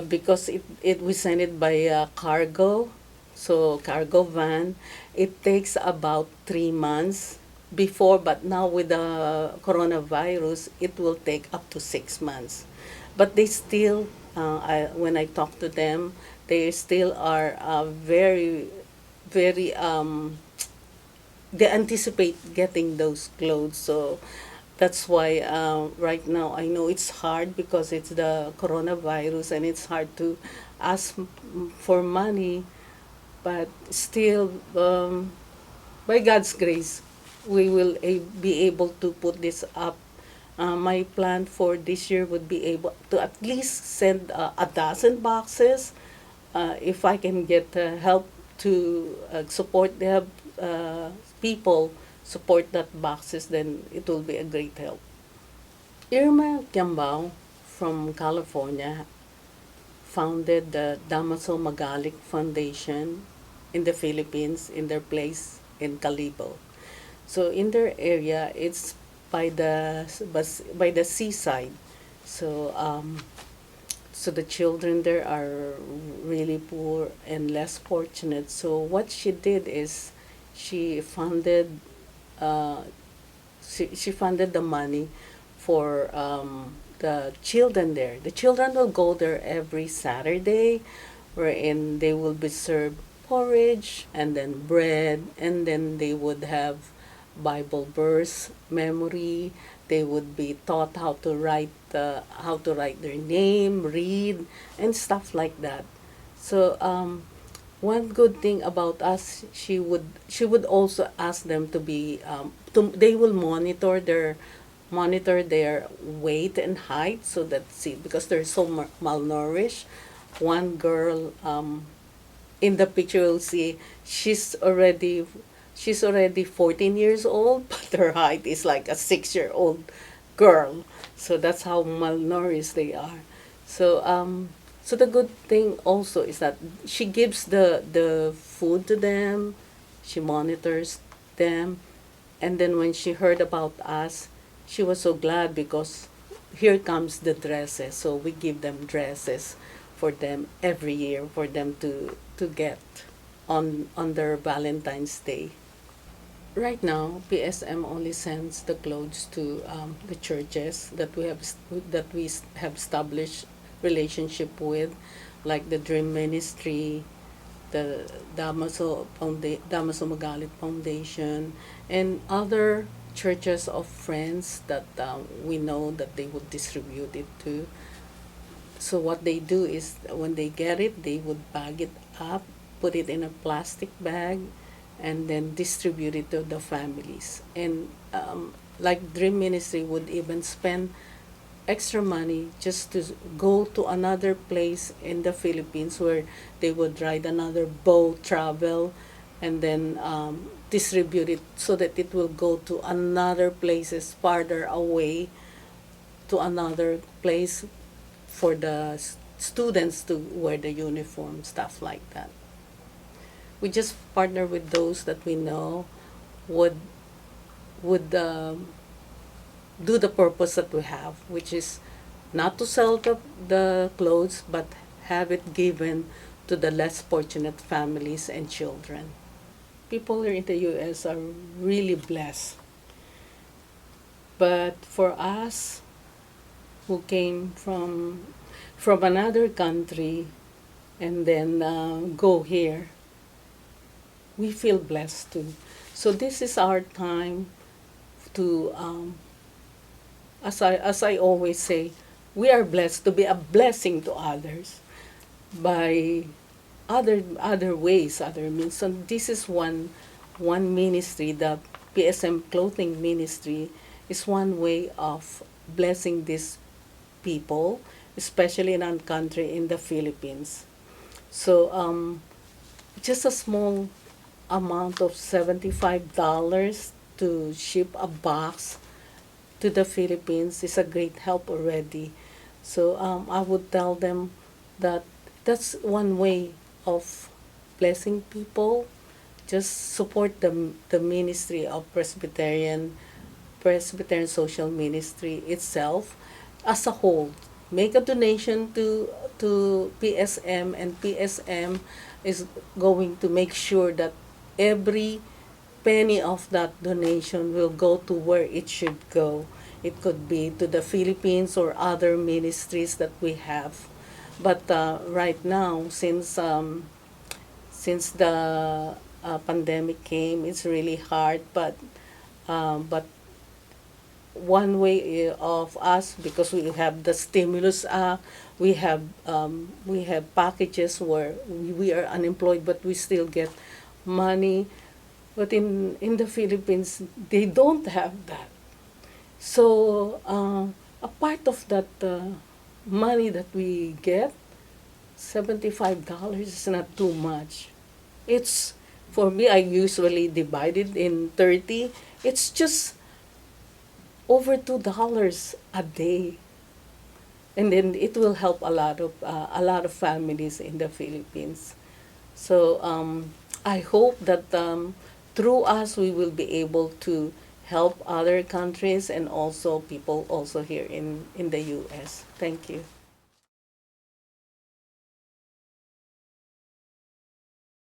because it we send it by cargo, so cargo van. It takes about 3 months before, but now with the coronavirus, it will take up to 6 months. But they still, when I talk to them, they still are very, very they anticipate getting those clothes. So that's why right now I know it's hard because it's the coronavirus and it's hard to ask for money, but still, by God's grace, we will be able to put this up. My plan for this year would be able to at least send a dozen boxes. If I can get help to support the people support that boxes, then it will be a great help. Irma Kiambao from California founded the Damaso Magalik Foundation in the Philippines in their place in Calibo. So in their area, it's by the seaside. So so the children there are really poor and less fortunate. So what she did is she funded uh, she funded the money for the children there. The children will go there every Saturday, wherein they will be served porridge and then bread, and then they would have Bible verse memory. They would be taught how to write their name, read, and stuff like that. So one good thing about us, she would also ask them to be they will monitor their weight and height, so that, see, because they're so malnourished. One girl, in the picture you'll see, she's already 14 years old, but her height is like a 6-year-old girl. So that's how malnourished they are. So so the good thing also is that she gives the food to them, she monitors them, and then when she heard about us, she was so glad because here comes the dresses. So we give them dresses for them every year for them to get on their Valentine's Day. Right now, PSM only sends the clothes to the churches that we have established relationship with, like the Dream Ministry, the Damaso Magalit Foundation, and other churches of friends that we know that they would distribute it to. So what they do is when they get it, they would bag it up, put it in a plastic bag, and then distribute it to the families. And like Dream Ministry would even spend extra money just to go to another place in the Philippines where they would ride another boat, travel, and then distribute it so that it will go to another places farther away, to another place for the students to wear the uniform, stuff like that. We just partner with those that we know would would do the purpose that we have, which is not to sell the clothes, but have it given to the less fortunate families and children. People here in the U.S. are really blessed. But for us who came from another country and then go here, we feel blessed too. So this is our time to, as I always say, we are blessed to be a blessing to others by other ways, other means. So this is one ministry, the PSM Clothing Ministry, is one way of blessing these people, especially in our country, in the Philippines. So just a small amount of $75 to ship a box to the Philippines is a great help already. So I would tell them that that's one way of blessing people. Just support the ministry of Presbyterian Social Ministry itself as a whole, make a donation to PSM, and PSM is going to make sure that every penny of that donation will go to where it should go. It could be to the Philippines or other ministries that we have. But right now, since the pandemic came, it's really hard. But one way of us, because we have the stimulus, we have packages where we are unemployed but we still get money. But in the Philippines, they don't have that. So a part of that money that we get, $75 is not too much. It's, for me, I usually divide it in 30. It's just over $2 a day, and then it will help a lot of families in the Philippines. So I hope that through us we will be able to help other countries and also people also here in the U.S. Thank you.